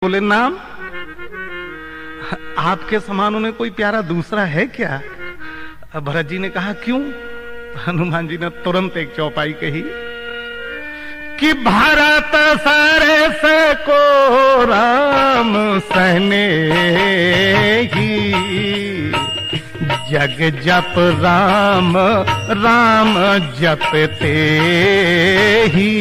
बोले नाम आपके समान उन्हें कोई प्यारा दूसरा है क्या? भरत जी ने कहा क्यों? हनुमान जी ने तुरंत एक चौपाई कही कि भारत सरस को राम सहने ही जग जप राम राम जपते ही।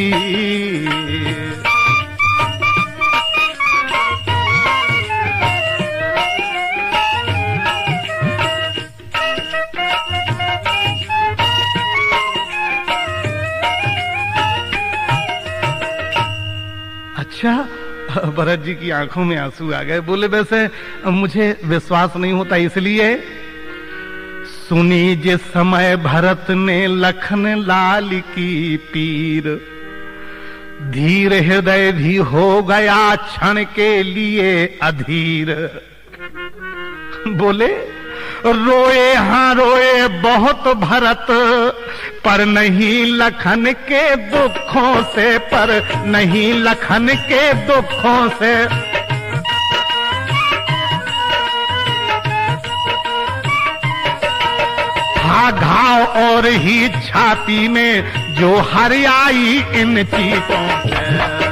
अच्छा, भरत जी की आंखों में आंसू आ गए। बोले वैसे मुझे विश्वास नहीं होता इसलिए। सुनी जिस समय भरत ने लखन लाल की पीर, धीर हृदय भी हो गया क्षण के लिए अधीर। बोले रोए हाँ रोए बहुत भरत, पर नहीं लखन के दुखों से, पर नहीं लखन के दुखों से। हा घाव और ही छाती में जो हरियाई इन चीतों से।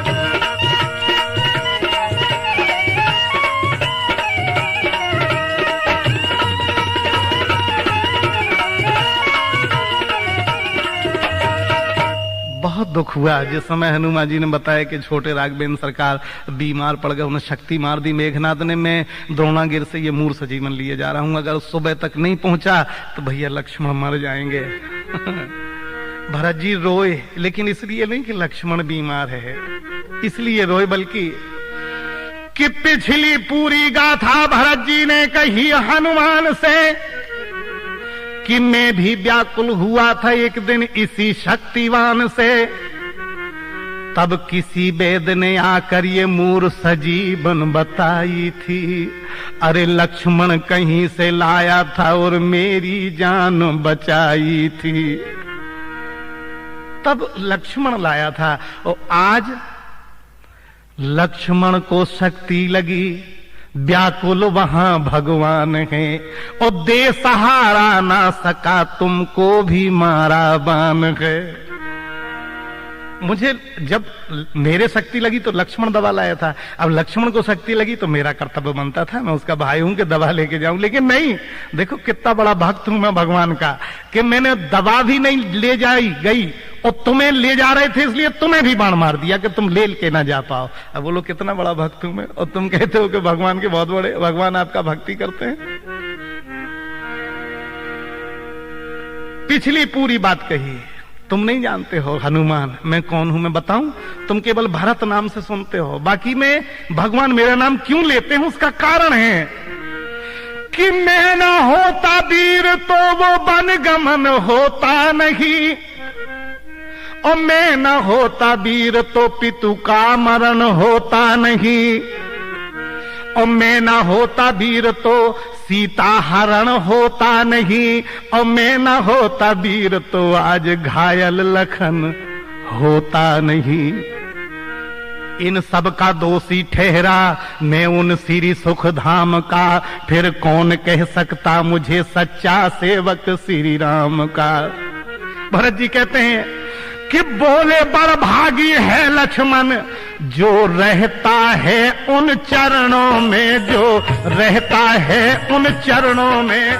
बहुत दुख हुआ जिस समय हनुमान जी ने बताया कि छोटे राघवेंद्र सरकार बीमार पड़ गए, उन्हें शक्ति मार दी मेघनाथ ने। मैं द्रोणागिर से ये मूर्छ जीवन लिए जा रहा हूं, अगर सुबह तक नहीं पहुंचा तो भैया लक्ष्मण मर जाएंगे। भरत जी रोए, लेकिन इसलिए नहीं कि लक्ष्मण बीमार है, इसलिए रोए बल्कि कि पिछली पूरी गाथा भरत जी ने कही हनुमान से कि मैं भी व्याकुल हुआ था एक दिन इसी शक्तिवान से। तब किसी वेद ने आकर ये मूर सजीवन बताई थी। अरे लक्ष्मण कहीं से लाया था और मेरी जान बचाई थी। तब लक्ष्मण लाया था और आज लक्ष्मण को शक्ति लगी, व्याकुल वहां भगवान है और दे सहारा ना सका, तुमको भी मारा बान है। मुझे जब मेरे शक्ति लगी तो लक्ष्मण दवा लाया था, अब लक्ष्मण को शक्ति लगी तो मेरा कर्तव्य बनता था, मैं उसका भाई हूं कि दवा लेके जाऊं। लेकिन नहीं, देखो कितना बड़ा भक्त हूं मैं भगवान का कि मैंने दवा भी नहीं ले जाई गई और तुम्हें ले जा रहे थे इसलिए तुम्हें भी बाण मार दिया कि तुम ले के ना जा पाओ। अब बोलो कितना बड़ा भक्त हूं मैं, और तुम कहते हो कि भगवान के बहुत बड़े, भगवान आपका भक्ति करते हैं। पिछली पूरी बात कही, तुम नहीं जानते हो हनुमान मैं कौन हूं, मैं बताऊं? तुम केवल भरत नाम से सुनते हो, बाकी में भगवान मेरा नाम क्यों लेते हैं उसका कारण है कि मैं ना होता वीर तो वो वन गमन होता नहीं, और मैं न होता वीर तो पितु का मरण होता नहीं, और मैं न होता वीर तो सीता हरण होता नहीं, और मैं न होता वीर तो आज घायल लखन होता नहीं। इन सब का दोषी ठहरा मैं उन श्री सुख धाम का, फिर कौन कह सकता मुझे सच्चा सेवक श्री राम का। भरत जी कहते हैं कि बोले बड़ भागी है लक्ष्मण जो रहता है उन चरणों में, जो रहता है उन चरणों में।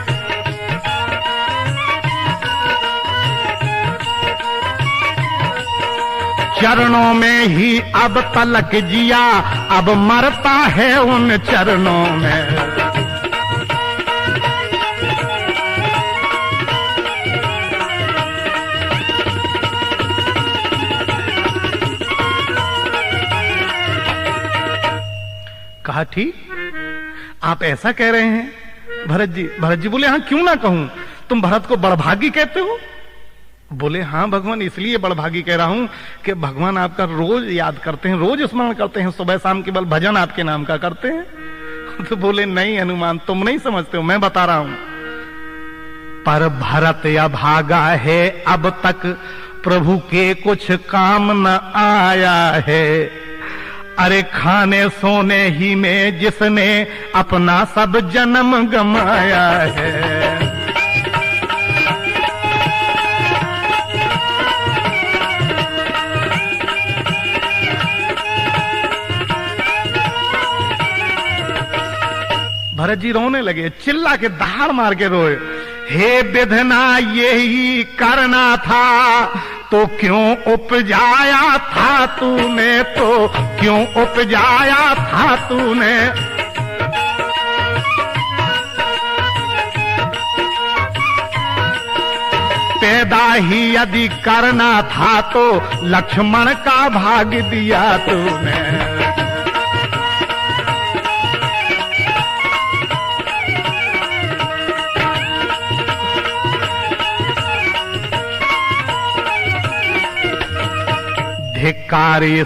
चरणों में ही अब तलक जिया, अब मरता है उन चरणों में। कहा ठीक, आप ऐसा कह रहे हैं भरत जी? भरत जी बोले हाँ क्यों ना कहूं, तुम भरत को बड़भागी कहते हो? बोले हाँ भगवान इसलिए बड़भागी कह रहा हूं कि भगवान आपका रोज याद करते हैं, रोज स्मरण करते हैं, सुबह शाम केवल भजन आपके नाम का करते हैं। तो बोले नहीं हनुमान तुम नहीं समझते हो, मैं बता रहा हूं। पर भरत अभागा है अब तक प्रभु के कुछ काम न आया है। अरे खाने सोने ही में जिसने अपना सब जन्म गमाया है। भरत जी रोने लगे, चिल्ला के दहाड़ मार के रोए, हे विधना यही करना था तो क्यों उपजाया था तूने, तो क्यों उपजाया था तूने। पैदा ही यदि करना था तो लक्ष्मण का भाग दिया तूने। धिक्कारी